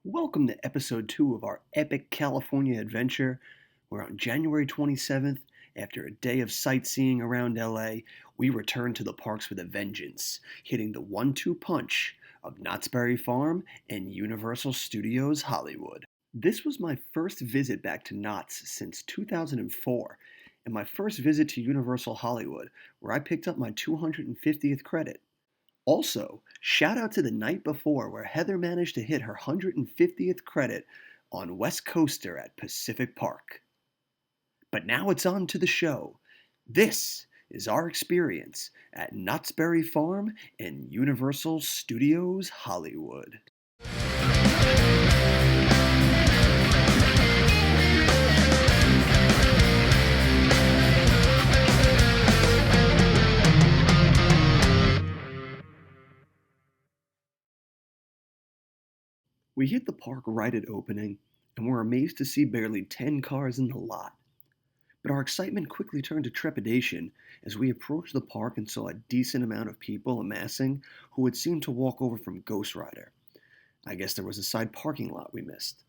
Welcome to episode 2 of our epic California adventure, where on January 27th, after a day of sightseeing around LA, we return to the parks with a vengeance, hitting the 1-2 punch of Knott's Berry Farm and Universal Studios Hollywood. This was my first visit back to Knott's since 2004, and my first visit to Universal Hollywood, where I picked up my 250th credit. Also, shout out to the night before where Heather managed to hit her 150th credit on West Coaster at Pacific Park. But now it's on to the show. This is our experience at Knott's Berry Farm and Universal Studios Hollywood. We hit the park right at opening and were amazed to see barely 10 cars in the lot. But our excitement quickly turned to trepidation as we approached the park and saw a decent amount of people amassing who had seemed to walk over from Ghost Rider. I guess there was a side parking lot we missed.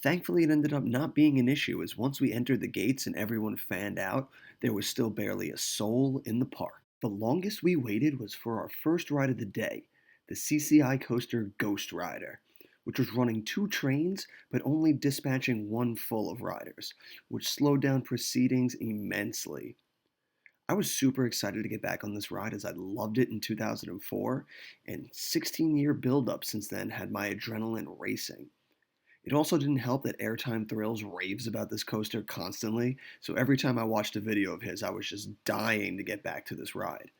Thankfully, it ended up not being an issue as once we entered the gates and everyone fanned out, there was still barely a soul in the park. The longest we waited was for our first ride of the day, the CCI coaster Ghost Rider, which was running 2 trains but only dispatching one full of riders, which slowed down proceedings immensely. I was super excited to get back on this ride as I loved it in 2004, and 16-year build-up since then had my adrenaline racing. It also didn't help that Airtime Thrills raves about this coaster constantly, so every time I watched a video of his, I was just dying to get back to this ride.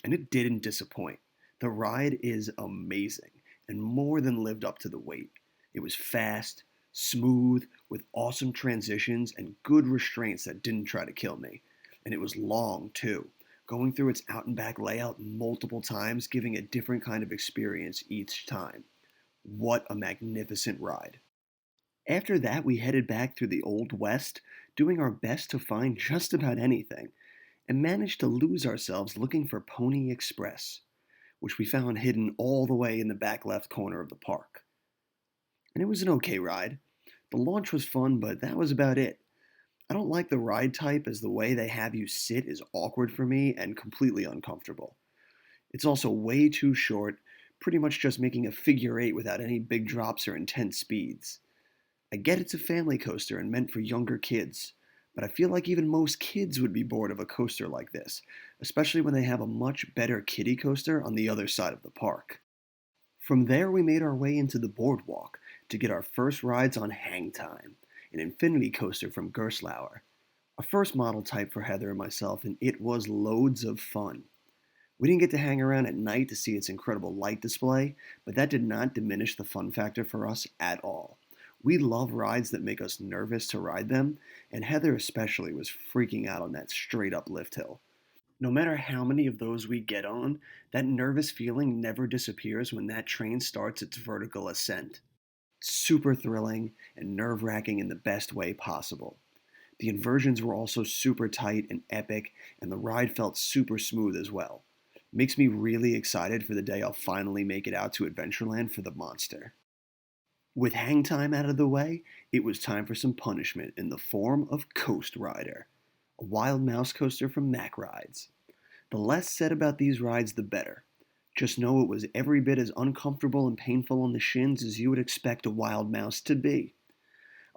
And it didn't disappoint. The ride is amazing and more than lived up to the wait. It was fast, smooth, with awesome transitions and good restraints that didn't try to kill me. And it was long, too, going through its out and back layout multiple times, giving a different kind of experience each time. What a magnificent ride. After that, we headed back through the Old West, doing our best to find just about anything, and managed to lose ourselves looking for Pony Express, which we found hidden all the way in the back left corner of the park. And it was an okay ride. The launch was fun, but that was about it. I don't like the ride type as the way they have you sit is awkward for me and completely uncomfortable. It's also way too short, pretty much just making a figure eight without any big drops or intense speeds. I get it's a family coaster and meant for younger kids, but I feel like even most kids would be bored of a coaster like this, especially when they have a much better kiddie coaster on the other side of the park. From there, we made our way into the boardwalk to get our first rides on Hang Time, an infinity coaster from Gerstlauer, a first model type for Heather and myself, and it was loads of fun. We didn't get to hang around at night to see its incredible light display, but that did not diminish the fun factor for us at all. We love rides that make us nervous to ride them, and Heather especially was freaking out on that straight up lift hill. No matter how many of those we get on, that nervous feeling never disappears when that train starts its vertical ascent. Super thrilling and nerve wracking in the best way possible. The inversions were also super tight and epic, and the ride felt super smooth as well. Makes me really excited for the day I'll finally make it out to Adventureland for the monster. With hang time out of the way, it was time for some punishment in the form of Coast Rider, a wild mouse coaster from Mack Rides. The less said about these rides, the better. Just know it was every bit as uncomfortable and painful on the shins as you would expect a wild mouse to be.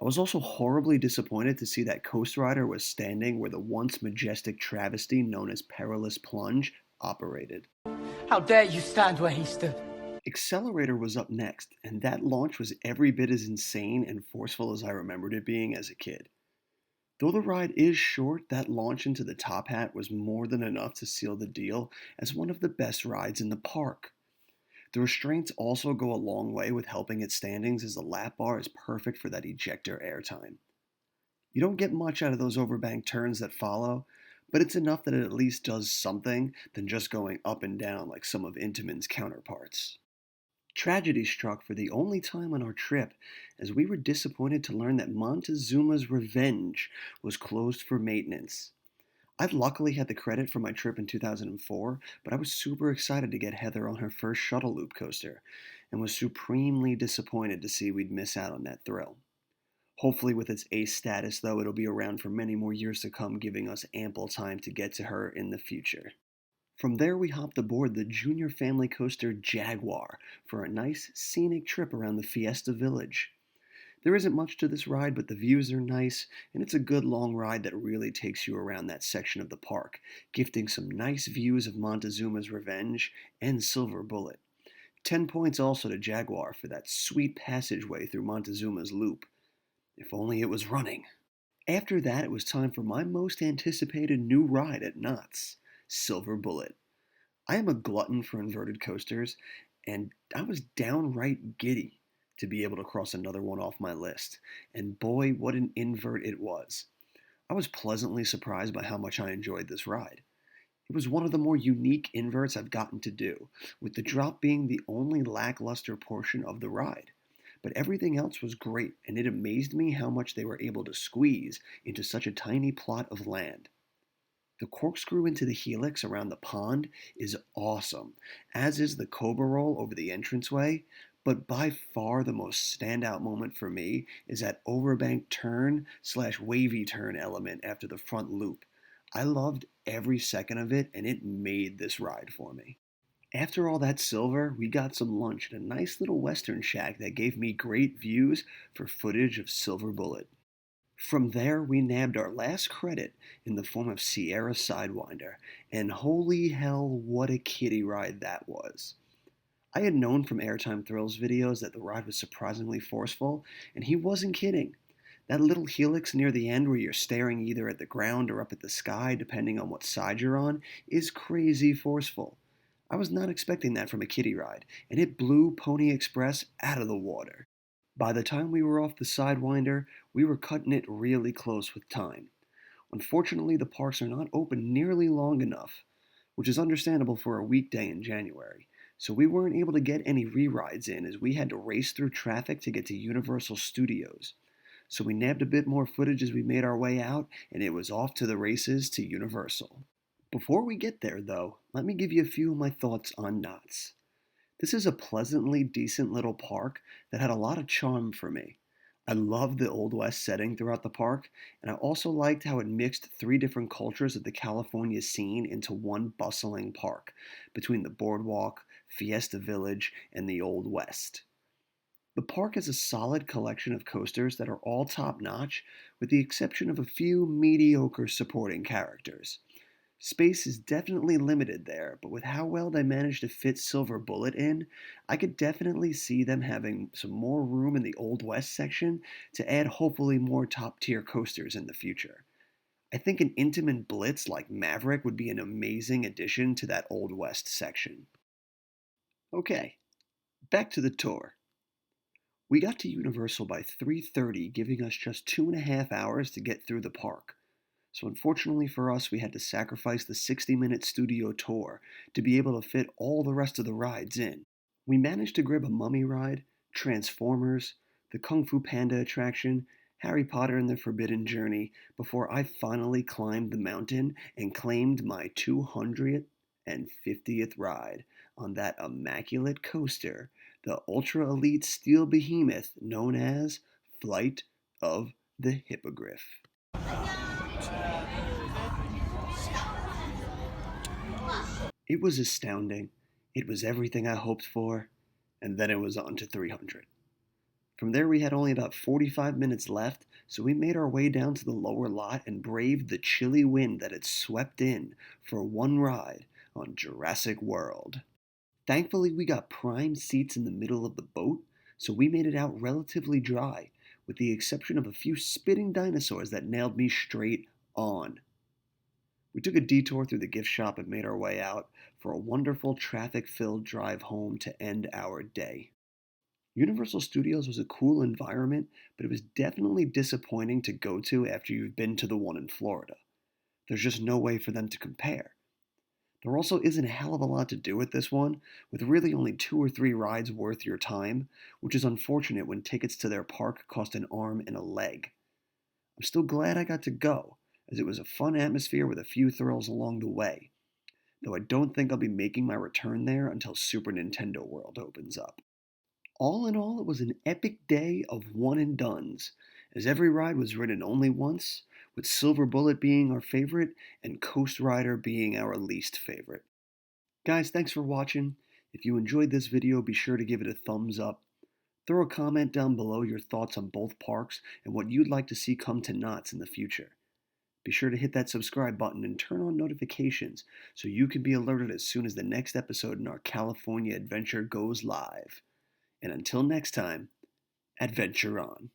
I was also horribly disappointed to see that Coast Rider was standing where the once majestic travesty known as Perilous Plunge operated. How dare you stand where he stood? Accelerator was up next, and that launch was every bit as insane and forceful as I remembered it being as a kid. Though the ride is short, that launch into the top hat was more than enough to seal the deal as one of the best rides in the park. The restraints also go a long way with helping its standings as the lap bar is perfect for that ejector airtime. You don't get much out of those overbank turns that follow, but it's enough that it at least does something than just going up and down like some of Intamin's counterparts. Tragedy struck for the only time on our trip, as we were disappointed to learn that Montezuma's Revenge was closed for maintenance. I'd luckily had the credit for my trip in 2004, but I was super excited to get Heather on her first shuttle loop coaster, and was supremely disappointed to see we'd miss out on that thrill. Hopefully, with its ace status, though, it'll be around for many more years to come, giving us ample time to get to her in the future. From there, we hopped aboard the junior family coaster Jaguar for a nice scenic trip around the Fiesta Village. There isn't much to this ride, but the views are nice, and it's a good long ride that really takes you around that section of the park, gifting some nice views of Montezuma's Revenge and Silver Bullet. 10 points also to Jaguar for that sweet passageway through Montezuma's Loop. If only it was running. After that, it was time for my most anticipated new ride at Knott's, Silver Bullet. I am a glutton for inverted coasters, and I was downright giddy to be able to cross another one off my list. And boy, what an invert it was. I was pleasantly surprised by how much I enjoyed this ride. It was one of the more unique inverts I've gotten to do, with the drop being the only lackluster portion of the ride. But everything else was great, and it amazed me how much they were able to squeeze into such a tiny plot of land. The corkscrew into the helix around the pond is awesome, as is the cobra roll over the entranceway, but by far the most standout moment for me is that overbank turn slash wavy turn element after the front loop. I loved every second of it, and it made this ride for me. After all that silver, we got some lunch at a nice little western shack that gave me great views for footage of Silver Bullet. From there, we nabbed our last credit in the form of Sierra Sidewinder, and holy hell, what a kiddie ride that was. I had known from Airtime Thrills videos that the ride was surprisingly forceful, and he wasn't kidding. That little helix near the end where you're staring either at the ground or up at the sky, depending on what side you're on, is crazy forceful. I was not expecting that from a kiddie ride, and it blew Pony Express out of the water. By the time we were off the Sidewinder, we were cutting it really close with time. Unfortunately, the parks are not open nearly long enough, which is understandable for a weekday in January, so we weren't able to get any re-rides in as we had to race through traffic to get to Universal Studios. So we nabbed a bit more footage as we made our way out, and it was off to the races to Universal. Before we get there, though, let me give you a few of my thoughts on Knott's. This is a pleasantly decent little park that had a lot of charm for me. I loved the Old West setting throughout the park, and I also liked how it mixed three different cultures of the California scene into one bustling park, between the boardwalk, Fiesta Village, and the Old West. The park has a solid collection of coasters that are all top notch, with the exception of a few mediocre supporting characters. Space is definitely limited there, but with how well they managed to fit Silver Bullet in, I could definitely see them having some more room in the Old West section to add hopefully more top tier coasters in the future. I think an intimate blitz like Maverick would be an amazing addition to that Old West section. Okay, back to the tour. We got to Universal by 3:30, giving us just 2.5 hours to get through the park. So unfortunately for us, we had to sacrifice the 60-minute studio tour to be able to fit all the rest of the rides in. We managed to grab a mummy ride, Transformers, the Kung Fu Panda attraction, Harry Potter and the Forbidden Journey before I finally climbed the mountain and claimed my 250th ride on that immaculate coaster, the ultra elite steel behemoth known as Flight of the Hippogriff. It was astounding. It was everything I hoped for, and then it was on to 300. From there, we had only about 45 minutes left, so we made our way down to the lower lot and braved the chilly wind that had swept in for one ride on Jurassic World. Thankfully, we got prime seats in the middle of the boat, so we made it out relatively dry, with the exception of a few spitting dinosaurs that nailed me straight on. We took a detour through the gift shop and made our way out for a wonderful traffic filled drive home to end our day. Universal Studios was a cool environment, but it was definitely disappointing to go to after you've been to the one in Florida. There's just no way for them to compare. There also isn't a hell of a lot to do at this one, with really only 2 or 3 rides worth your time, which is unfortunate when tickets to their park cost an arm and a leg. I'm still glad I got to go, as it was a fun atmosphere with a few thrills along the way, though I don't think I'll be making my return there until Super Nintendo World opens up. All in all, it was an epic day of one and dones, as every ride was ridden only once, with Silver Bullet being our favorite and Coast Rider being our least favorite. Guys, thanks for watching. If you enjoyed this video, be sure to give it a thumbs up. Throw a comment down below your thoughts on both parks and what you'd like to see come to Knott's in the future. Be sure to hit that subscribe button and turn on notifications so you can be alerted as soon as the next episode in our California adventure goes live. And until next time, adventure on.